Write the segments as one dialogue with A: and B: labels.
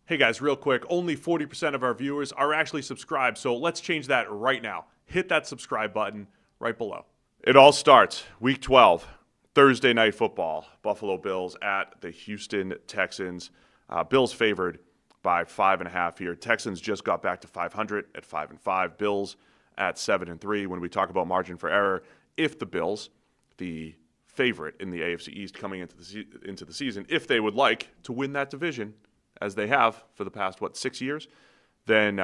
A: Hey guys, real quick, only 40% of our viewers are actually subscribed, so let's change that right now. Hit that subscribe button right below. It all starts week 12, Thursday night football. Buffalo Bills at the Houston Texans. Bills favored by 5.5 here. Texans just got back to 500 at 5-5. Bills at 7-3. When we talk about margin for error, if the Bills, the favorite in the AFC East coming into the season, if they would like to win that division, as they have for the past, 6 years, then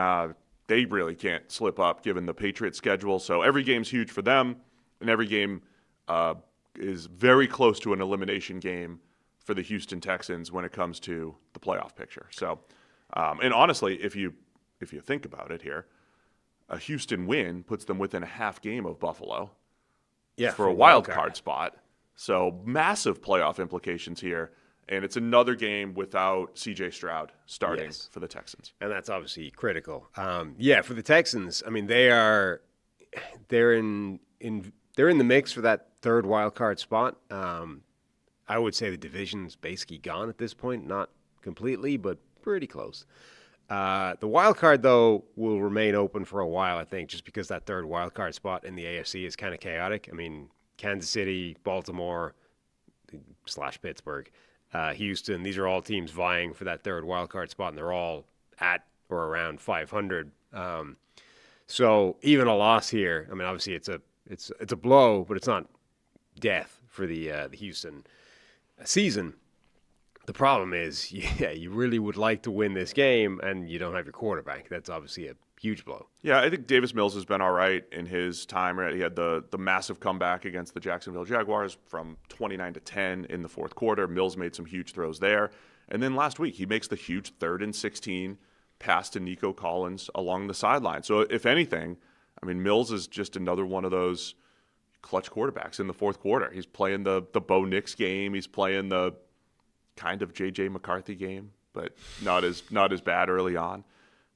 A: they really can't slip up given the Patriots schedule. So every game's huge for them, and every game is very close to an elimination game for the Houston Texans when it comes to the playoff picture. So, and honestly, if you think about it here, a Houston win puts them within a half game of Buffalo for a wild card spot. So massive playoff implications here. And it's another game without C.J. Stroud starting for the Texans,
B: and that's obviously critical. For the Texans, I mean they're in the mix for that third wild card spot. I would say the division's basically gone at this point, not completely, but pretty close. The wild card though will remain open for a while, I think, just because that third wild card spot in the AFC is kind of chaotic. I mean, Kansas City, Baltimore / Pittsburgh. Houston, these are all teams vying for that third wild card spot, and they're all at or around 500. So even a loss here, I mean, obviously it's a blow, but it's not death for the Houston season. The problem is, you really would like to win this game, and you don't have your quarterback. That's obviously a huge blow.
A: Yeah, I think Davis Mills has been all right in his time. Right? He had the massive comeback against the Jacksonville Jaguars from 29-10 in the fourth quarter. Mills made some huge throws there. And then last week, he makes the huge 3rd and 16 pass to Nico Collins along the sideline. So if anything, I mean, Mills is just another one of those clutch quarterbacks in the fourth quarter. He's playing the Bo Nix game. He's playing the kind of J.J. McCarthy game, but not as bad early on.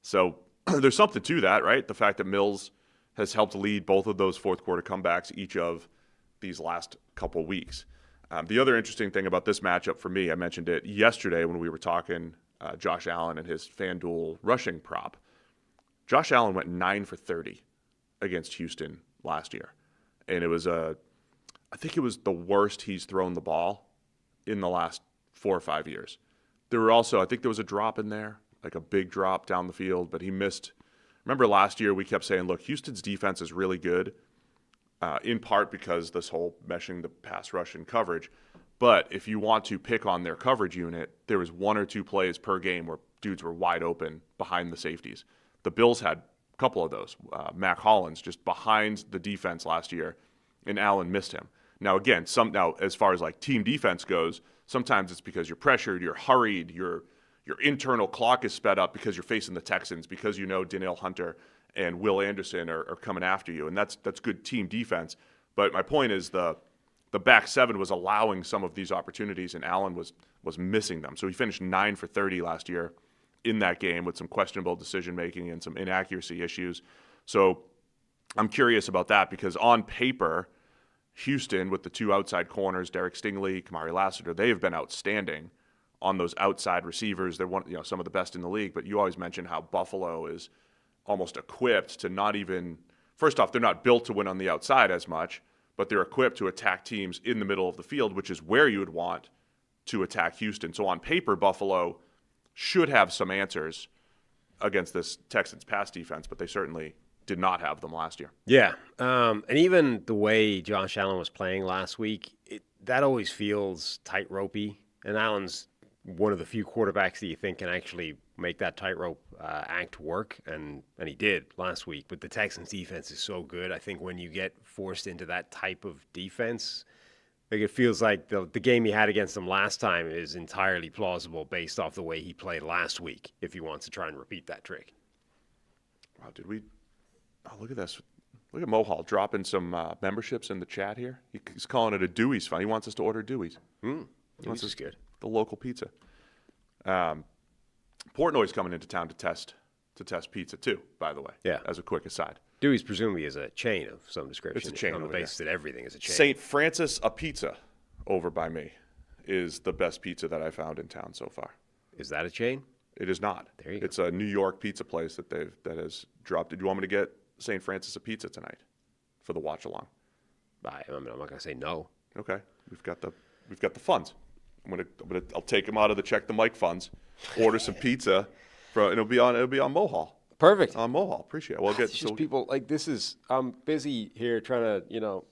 A: So there's something to that, right? The fact that Mills has helped lead both of those fourth quarter comebacks each of these last couple weeks. The other interesting thing about this matchup for me, I mentioned it yesterday when we were talking Josh Allen and his FanDuel rushing prop. Josh Allen went 9 for 30 against Houston last year. And it was I think it was the worst he's thrown the ball in the last 4 or 5 years. There were also, I think there was a drop in there, like a big drop down the field, but he missed. Remember last year we kept saying, look, Houston's defense is really good, in part because this whole meshing the pass rush and coverage. But if you want to pick on their coverage unit, there was 1 or 2 plays per game where dudes were wide open behind the safeties. The Bills had a couple of those. Mac Hollins just behind the defense last year, and Allen missed him. Now, again, as far as like team defense goes, sometimes it's because you're pressured, you're hurried, your internal clock is sped up because you're facing the Texans, because you know Danielle Hunter and Will Anderson are coming after you, and that's good team defense. But my point is the back seven was allowing some of these opportunities, and Allen was missing them. So he finished 9 for 30 last year in that game with some questionable decision-making and some inaccuracy issues. So I'm curious about that because on paper, Houston, with the 2 outside corners, Derek Stingley, Kamari Lassiter, they have been outstanding on those outside receivers. They're some of the best in the league, but you always mention how Buffalo is almost equipped to not even – first off, they're not built to win on the outside as much, but they're equipped to attack teams in the middle of the field, which is where you would want to attack Houston. So on paper, Buffalo should have some answers against this Texans pass defense, but they certainly – did not have them last year.
B: Yeah, and even the way Josh Allen was playing last week, that always feels tight-ropey. And Allen's one of the few quarterbacks that you think can actually make that tightrope act work, and he did last week. But the Texans' defense is so good. I think when you get forced into that type of defense, like it feels like the game he had against them last time is entirely plausible based off the way he played last week, if he wants to try and repeat that trick.
A: Wow, did we... Oh, look at this. Look at Mohall dropping some memberships in the chat here. He's calling it a Dewey's Fund. He wants us to order Dewey's.
B: Dewey's is good.
A: The local pizza. Portnoy's coming into town to test pizza too, by the way.
B: Yeah.
A: As a quick aside.
B: Dewey's presumably is a chain of some description.
A: It's a chain
B: on the basis that everything is a chain.
A: St. Francis a Pizza over by me is the best pizza that I found in town so far.
B: Is that a chain?
A: It is not.
B: There you go.
A: It's a New York pizza place that has dropped it. Do you want me to get St. Francis a pizza tonight for the watch along?
B: I mean, I'm not going to say no.
A: Okay, we've got the funds. I'll take them out of the check the mic funds, order some pizza, and it'll be on Mohall.
B: Perfect.
A: On Mohall, appreciate it. We'll get
B: people like this is. I'm busy here trying to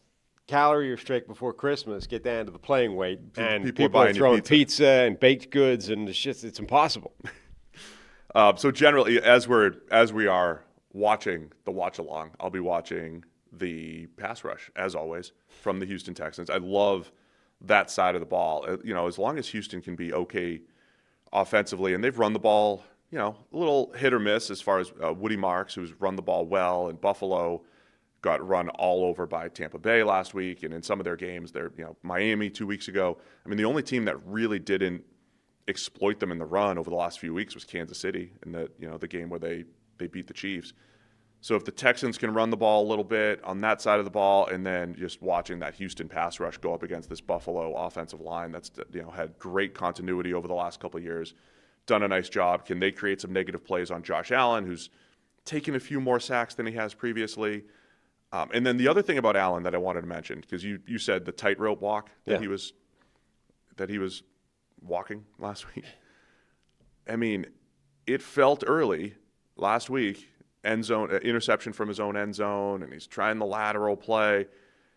B: calorie restrict before Christmas, get down to the playing weight, and people are throwing pizza and baked goods, and it's impossible.
A: So generally, as we are watching the watch along, I'll be watching the pass rush as always from the Houston Texans. I love that side of the ball. As long as Houston can be okay offensively, and they've run the ball, a little hit or miss as far as Woody Marks, who's run the ball well, and Buffalo got run all over by Tampa Bay last week, and in some of their games, Miami 2 weeks ago. I mean, the only team that really didn't exploit them in the run over the last few weeks was Kansas City in the game where they beat the Chiefs. So if the Texans can run the ball a little bit on that side of the ball, and then just watching that Houston pass rush go up against this Buffalo offensive line that's had great continuity over the last couple of years, done a nice job. Can they create some negative plays on Josh Allen, who's taken a few more sacks than he has previously? And then the other thing about Allen that I wanted to mention, because you said the tightrope walk that he was walking last week. I mean, it felt early last week. End zone interception from his own end zone, and he's trying the lateral play.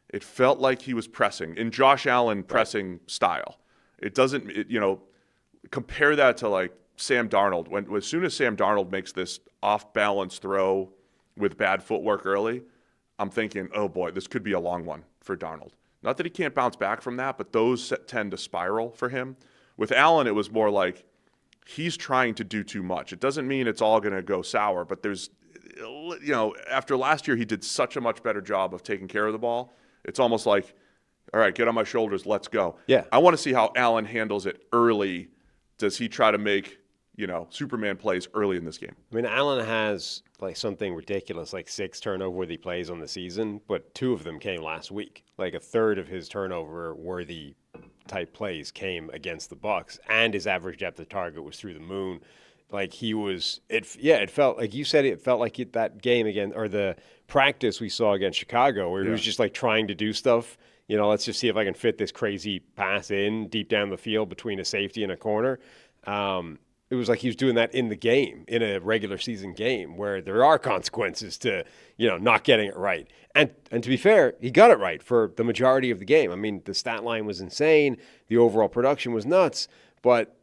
A: It felt like he was pressing in Josh Allen pressing style. It doesn't, compare that to like Sam Darnold. As soon as Sam Darnold makes this off balance throw with bad footwork early, I'm thinking, oh boy, this could be a long one for Darnold. Not that he can't bounce back from that, but those tend to spiral for him. With Allen, it was more like he's trying to do too much. It doesn't mean it's all going to go sour, but there's, after last year, he did such a much better job of taking care of the ball. It's almost like, all right, get on my shoulders, let's go.
B: Yeah.
A: I want to see how Allen handles it early. Does he try to make, Superman plays early in this game?
B: I mean, Allen has like something ridiculous, like 6 turnover-worthy plays on the season, but 2 of them came last week. Like a third of his turnover-worthy type plays came against the Bucs, and his average depth of target was through the moon. Like it felt like you said. It felt like that game again, or the practice we saw against Chicago, where he was just like trying to do stuff. Let's just see if I can fit this crazy pass in deep down the field between a safety and a corner. It was like he was doing that in the game, in a regular season game, where there are consequences to not getting it right. And to be fair, he got it right for the majority of the game. I mean, the stat line was insane, the overall production was nuts, but.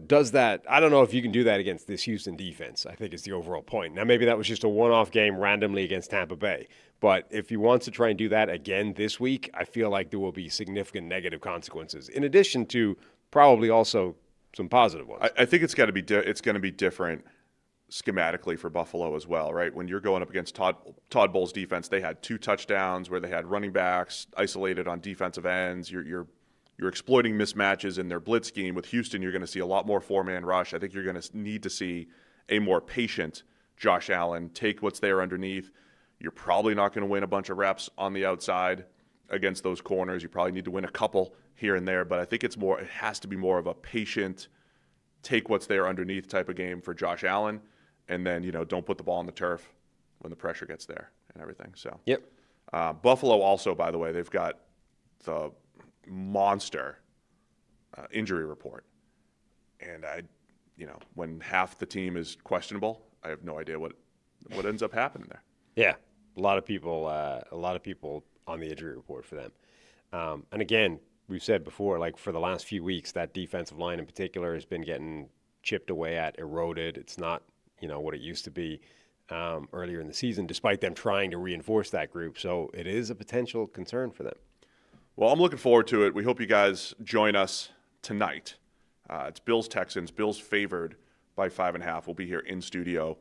B: Does that? I don't know if you can do that against this Houston defense, I think is the overall point. Now, maybe that was just a one-off game randomly against Tampa Bay. But if he wants to try and do that again this week, I feel like there will be significant negative consequences, in addition to probably also some positive ones.
A: I think it's going to be different schematically for Buffalo as well, right? When you're going up against Todd Bowles' defense, they had 2 touchdowns where they had running backs isolated on defensive ends. You're exploiting mismatches in their blitz scheme. With Houston, you're going to see a lot more 4-man rush. I think you're going to need to see a more patient Josh Allen take what's there underneath. You're probably not going to win a bunch of reps on the outside against those corners. You probably need to win a couple here and there, but I think it has to be more of a patient, take what's there underneath type of game for Josh Allen, and then, don't put the ball on the turf when the pressure gets there and everything. So,
B: yep.
A: Buffalo also, by the way, they've got the monster injury report, and when half the team is questionable, I have no idea what ends up happening there.
B: Yeah, a lot of people on the injury report for them. And again, we've said before, like for the last few weeks, that defensive line in particular has been getting chipped away at, eroded. It's not what it used to be earlier in the season, despite them trying to reinforce that group. So it is a potential concern for them.
A: Well, I'm looking forward to it. We hope you guys join us tonight. It's Bills-Texans. Bills favored by 5.5. We'll be here in studio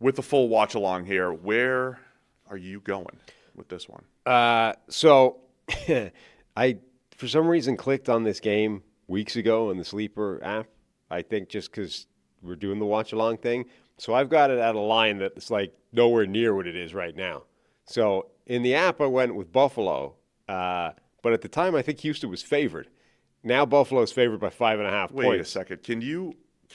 A: with the full watch-along here. Where are you going with this one?
B: So I, for some reason, clicked on this game weeks ago on the Sleeper app. I think just because we're doing the watch-along thing. So I've got it at a line that's like nowhere near what it is right now. So in the app, I went with Buffalo. But at the time, I think Houston was favored. Now Buffalo's favored by 5.5 points.
A: Wait a second. Can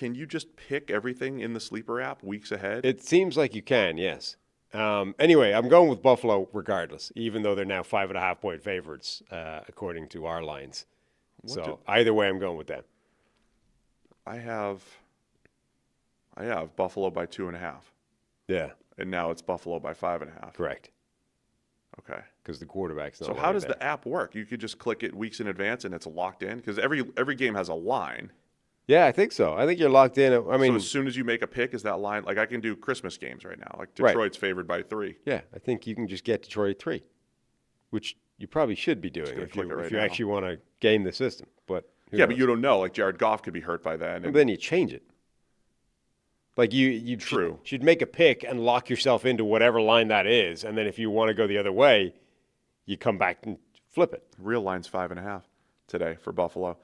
A: can you just pick everything in the Sleeper app weeks ahead?
B: It seems like you can, yes. Anyway, I'm going with Buffalo regardless, even though they're now 5.5-point favorites, according to our lines. Either way, I'm going with them.
A: I have Buffalo by 2.5.
B: Yeah.
A: And now it's Buffalo by 5.5.
B: Correct.
A: Okay.
B: Because the quarterback's not.
A: So how does the app work? You could just click it weeks in advance and it's locked in? Because every game has a line.
B: Yeah, I think so. I think you're locked in. I mean,
A: so as soon as you make a pick, is that line like I can do Christmas games right now? Like Detroit's favored by 3.
B: Yeah, I think you can just get Detroit 3, which you probably should be doing if you actually want to game the system. But
A: but you don't know. Like Jared Goff could be hurt by then.
B: And then you change it. Like you should make a pick and lock yourself into whatever line that is, and then if you want to go the other way, you come back and flip it.
A: Real line's 5.5 today for Buffalo.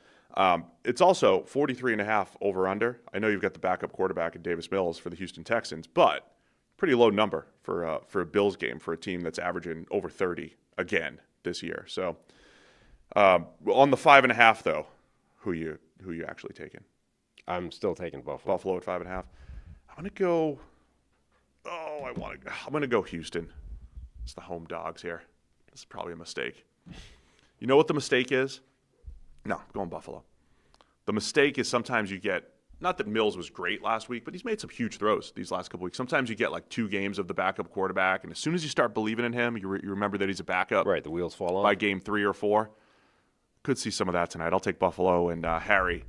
A: It's also 43.5 over under. I know you've got the backup quarterback in Davis Mills for the Houston Texans, but pretty low number for a Bills game for a team that's averaging over 30 again this year. So on the 5.5 though, who you actually taking?
B: I'm still taking Buffalo.
A: Buffalo at 5.5. I'm gonna go. I'm gonna go Houston. It's the home dogs here. This is probably a mistake. You know what the mistake is? No, I'm going Buffalo. The mistake is sometimes you get, not that Mills was great last week, but he's made some huge throws these last couple weeks. Sometimes you get like 2 games of the backup quarterback, and as soon as you start believing in him, you remember that he's a backup.
B: Right, the wheels fall off.
A: By game 3 or 4. Could see some of that tonight. I'll take Buffalo, and Harry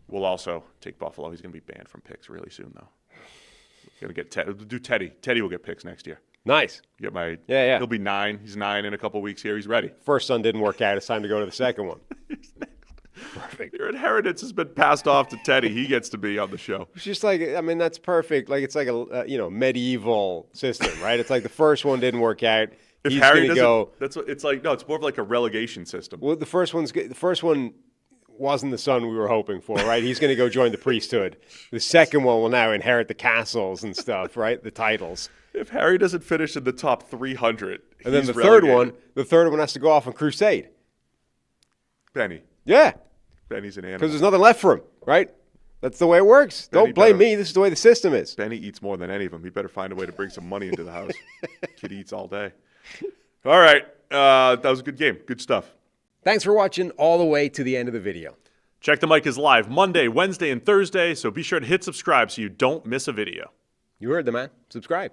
A: will also take Buffalo. He's going to be banned from picks really soon, though. Going to get do Teddy. Teddy will get picks next year.
B: Nice.
A: Yeah. He'll be 9. He's 9 in a couple weeks here. He's ready.
B: First son didn't work out. It's time to go to the second one.
A: Perfect. Your inheritance has been passed off to Teddy. He gets to be on the show.
B: It's just like, I mean, that's perfect. Like it's like a medieval system, right? It's like the first one didn't work out.
A: If
B: He's
A: Harry
B: going to go.
A: That's what it's like. No, it's more of like a relegation system.
B: Well, the first one wasn't the son we were hoping for, right? He's going to go join the priesthood. The second one will now inherit the castles and stuff, right? The titles.
A: If Harry doesn't finish in the top 300,
B: and then
A: the
B: third one has to go off on crusade.
A: Benny.
B: Yeah.
A: Benny's an animal.
B: Because there's nothing left for him, right? That's the way it works. Don't blame me. This is the way the system is.
A: Benny eats more than any of them. He better find a way to bring some money into the house. Kid eats all day. All right. That was a good game. Good stuff.
B: Thanks for watching all the way to the end of the video.
A: Check the Mic is live Monday, Wednesday, and Thursday, so be sure to hit subscribe so you don't miss a video.
B: You heard the man. Subscribe.